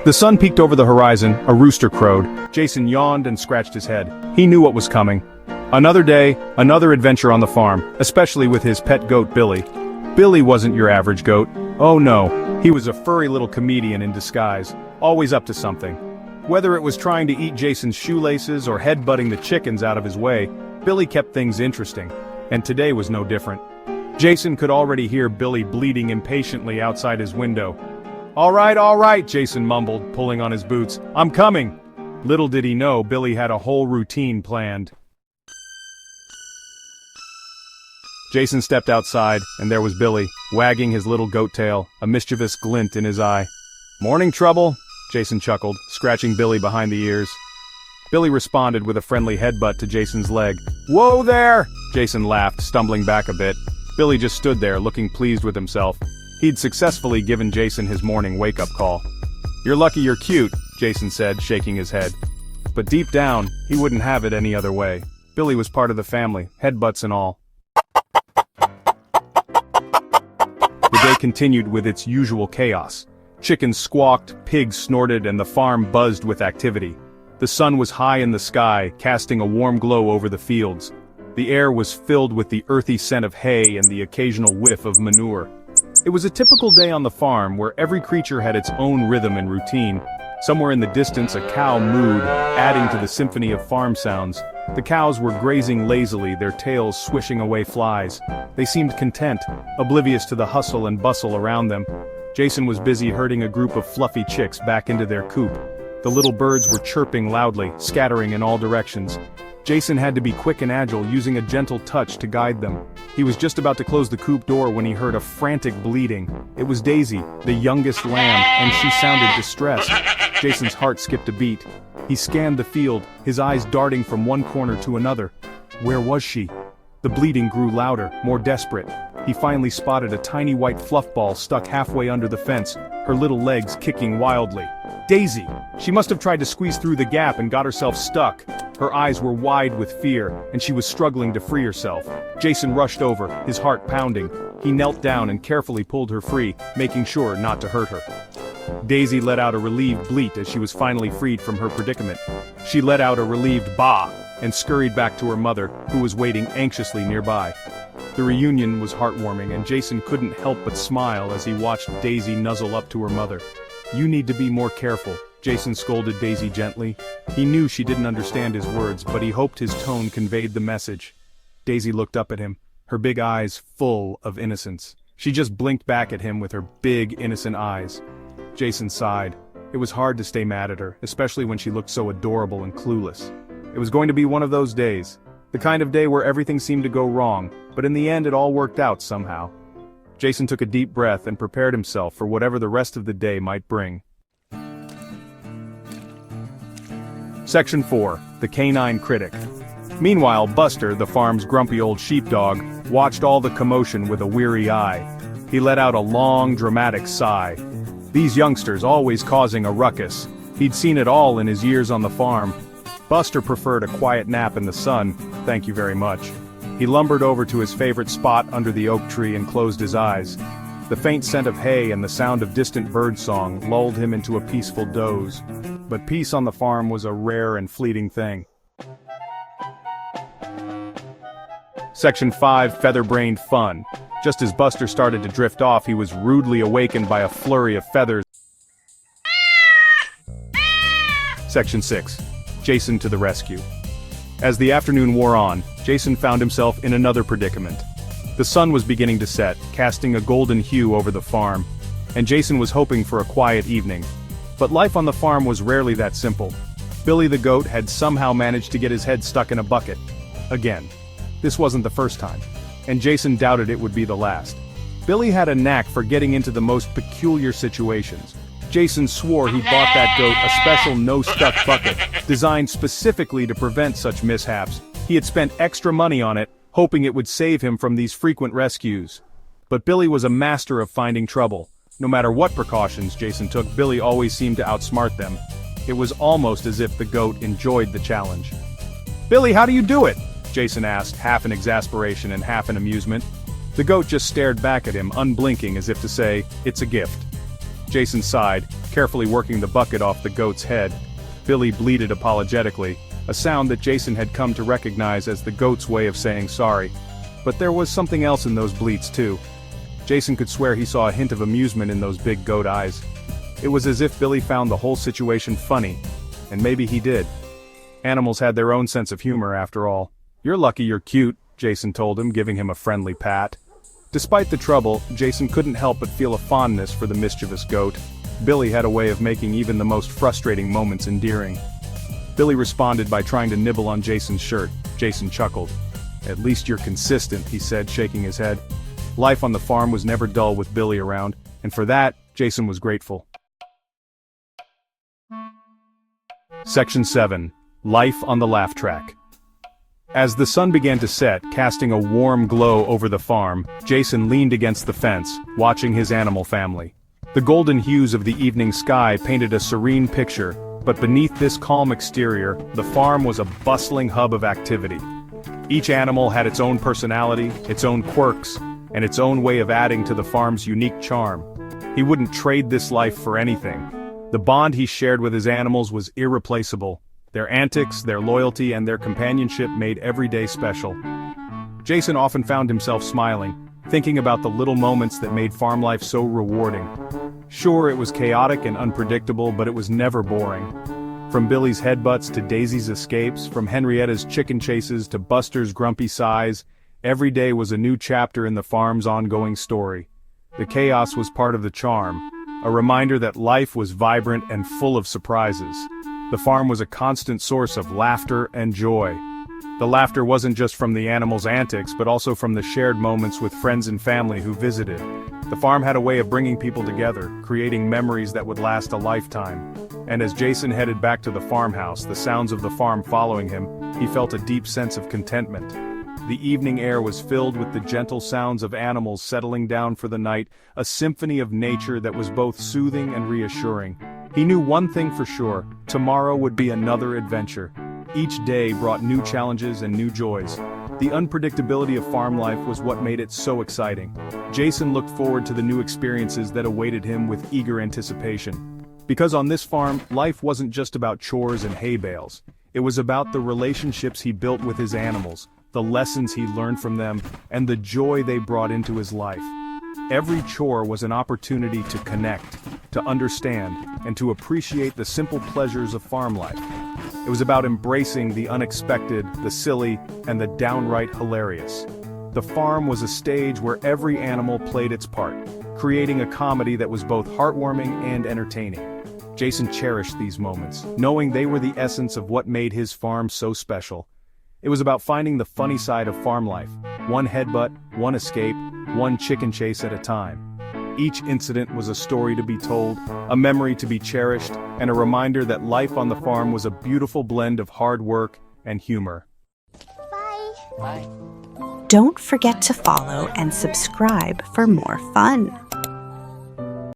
The sun peeked over the horizon, a rooster crowed. Jason yawned and scratched his head. He knew what was coming. Another day, another adventure on the farm, especially with his pet goat Billy. Billy wasn't your average goat. Oh no, he was a furry little comedian in disguise, always up to something. Whether it was trying to eat Jason's shoelaces or headbutting the chickens out of his way, Billy kept things interesting. And today was no different. Jason could already hear Billy bleating impatiently outside his window. All right, Jason mumbled, pulling on his boots. I'm coming. Little did he know Billy had a whole routine planned. Jason stepped outside, and there was Billy, wagging his little goat tail, a mischievous glint in his eye. Morning trouble, Jason chuckled, scratching Billy behind the ears. Billy responded with a friendly headbutt to Jason's leg. Whoa there! Jason laughed, stumbling back a bit. Billy just stood there, looking pleased with himself. He'd successfully given Jason his morning wake-up call. You're lucky you're cute, Jason said, shaking his head. But deep down, he wouldn't have it any other way. Billy was part of the family, headbutts and all. The day continued with its usual chaos. Chickens squawked, pigs snorted, and the farm buzzed with activity. The sun was high in the sky, casting a warm glow over the fields. The air was filled with the earthy scent of hay and the occasional whiff of manure. It was a typical day on the farm where every creature had its own rhythm and routine. Somewhere in the distance a cow mooed, adding to the symphony of farm sounds. The cows were grazing lazily, their tails swishing away flies. They seemed content, oblivious to the hustle and bustle around them. Jason was busy herding a group of fluffy chicks back into their coop. The little birds were chirping loudly, scattering in all directions. Jason had to be quick and agile, using a gentle touch to guide them. He was just about to close the coop door when he heard a frantic bleating. It was Daisy, the youngest lamb, and she sounded distressed. Jason's heart skipped a beat. He scanned the field, his eyes darting from one corner to another. Where was she? The bleating grew louder, more desperate. He finally spotted a tiny white fluff ball stuck halfway under the fence, her little legs kicking wildly. Daisy! She must have tried to squeeze through the gap and got herself stuck. Her eyes were wide with fear, and she was struggling to free herself. Jason rushed over, his heart pounding. He knelt down and carefully pulled her free, making sure not to hurt her. Daisy let out a relieved bleat as she was finally freed from her predicament. She let out a relieved baa, and scurried back to her mother, who was waiting anxiously nearby. The reunion was heartwarming, and Jason couldn't help but smile as he watched Daisy nuzzle up to her mother. You need to be more careful, Jason scolded Daisy gently. He knew she didn't understand his words, but he hoped his tone conveyed the message. Daisy looked up at him, her big eyes full of innocence. She just blinked back at him with her big, innocent eyes. Jason sighed. It was hard to stay mad at her, especially when she looked so adorable and clueless. It was going to be one of those days. The kind of day where everything seemed to go wrong, but in the end it all worked out somehow. Jason took a deep breath and prepared himself for whatever the rest of the day might bring. Section 4. The Canine Critic. Meanwhile, Buster, the farm's grumpy old sheepdog, watched all the commotion with a weary eye. He let out a long, dramatic sigh. These youngsters always causing a ruckus. He'd seen it all in his years on the farm. Buster preferred a quiet nap in the sun, thank you very much. He lumbered over to his favorite spot under the oak tree and closed his eyes. The faint scent of hay and the sound of distant birdsong lulled him into a peaceful doze. But peace on the farm was a rare and fleeting thing. Section 5. Feather-brained fun. Just as Buster started to drift off, he was rudely awakened by a flurry of feathers. Section 6. Jason to the rescue. As the afternoon wore on, Jason found himself in another predicament. The sun was beginning to set, casting a golden hue over the farm, and Jason was hoping for a quiet evening. But life on the farm was rarely that simple. Billy the goat had somehow managed to get his head stuck in a bucket. Again. This wasn't the first time, and Jason doubted it would be the last. Billy had a knack for getting into the most peculiar situations. Jason swore he bought that goat a special no-stuck bucket, designed specifically to prevent such mishaps. He had spent extra money on it, hoping it would save him from these frequent rescues. But Billy was a master of finding trouble. No matter what precautions Jason took, Billy always seemed to outsmart them. It was almost as if the goat enjoyed the challenge. "Billy, how do you do it?" Jason asked, half in exasperation and half in amusement. The goat just stared back at him, unblinking as if to say, "It's a gift." Jason sighed, carefully working the bucket off the goat's head. Billy bleated apologetically, a sound that Jason had come to recognize as the goat's way of saying sorry. But there was something else in those bleats too. Jason could swear he saw a hint of amusement in those big goat eyes. It was as if Billy found the whole situation funny, and maybe he did. Animals had their own sense of humor after all. "You're lucky you're cute," Jason told him, giving him a friendly pat. Despite the trouble, Jason couldn't help but feel a fondness for the mischievous goat. Billy had a way of making even the most frustrating moments endearing. Billy responded by trying to nibble on Jason's shirt. Jason chuckled. "At least you're consistent," he said, shaking his head. Life on the farm was never dull with Billy around, and for that, Jason was grateful. Section 7. Life on the Laugh Track. As the sun began to set, casting a warm glow over the farm, Jason leaned against the fence, watching his animal family. The golden hues of the evening sky painted a serene picture, but beneath this calm exterior, the farm was a bustling hub of activity. Each animal had its own personality, its own quirks, and its own way of adding to the farm's unique charm. He wouldn't trade this life for anything. The bond he shared with his animals was irreplaceable. Their antics, their loyalty, and their companionship made every day special. Jason often found himself smiling, thinking about the little moments that made farm life so rewarding. Sure, it was chaotic and unpredictable, but it was never boring. From Billy's headbutts to Daisy's escapes, from Henrietta's chicken chases to Buster's grumpy sighs, every day was a new chapter in the farm's ongoing story. The chaos was part of the charm, a reminder that life was vibrant and full of surprises. The farm was a constant source of laughter and joy. The laughter wasn't just from the animals' antics, but also from the shared moments with friends and family who visited. The farm had a way of bringing people together, creating memories that would last a lifetime. And as Jason headed back to the farmhouse, the sounds of the farm following him, he felt a deep sense of contentment. The evening air was filled with the gentle sounds of animals settling down for the night, a symphony of nature that was both soothing and reassuring. He knew one thing for sure: tomorrow would be another adventure. Each day brought new challenges and new joys. The unpredictability of farm life was what made it so exciting. Jason looked forward to the new experiences that awaited him with eager anticipation. Because on this farm, life wasn't just about chores and hay bales. It was about the relationships he built with his animals, the lessons he learned from them, and the joy they brought into his life. Every chore was an opportunity to connect, to understand, and to appreciate the simple pleasures of farm life. It was about embracing the unexpected, the silly, and the downright hilarious. The farm was a stage where every animal played its part, creating a comedy that was both heartwarming and entertaining. Jason cherished these moments, knowing they were the essence of what made his farm so special. It was about finding the funny side of farm life, one headbutt, one escape, one chicken chase at a time. Each incident was a story to be told, a memory to be cherished, and a reminder that life on the farm was a beautiful blend of hard work and humor. Bye. Bye. Don't forget to follow and subscribe for more fun.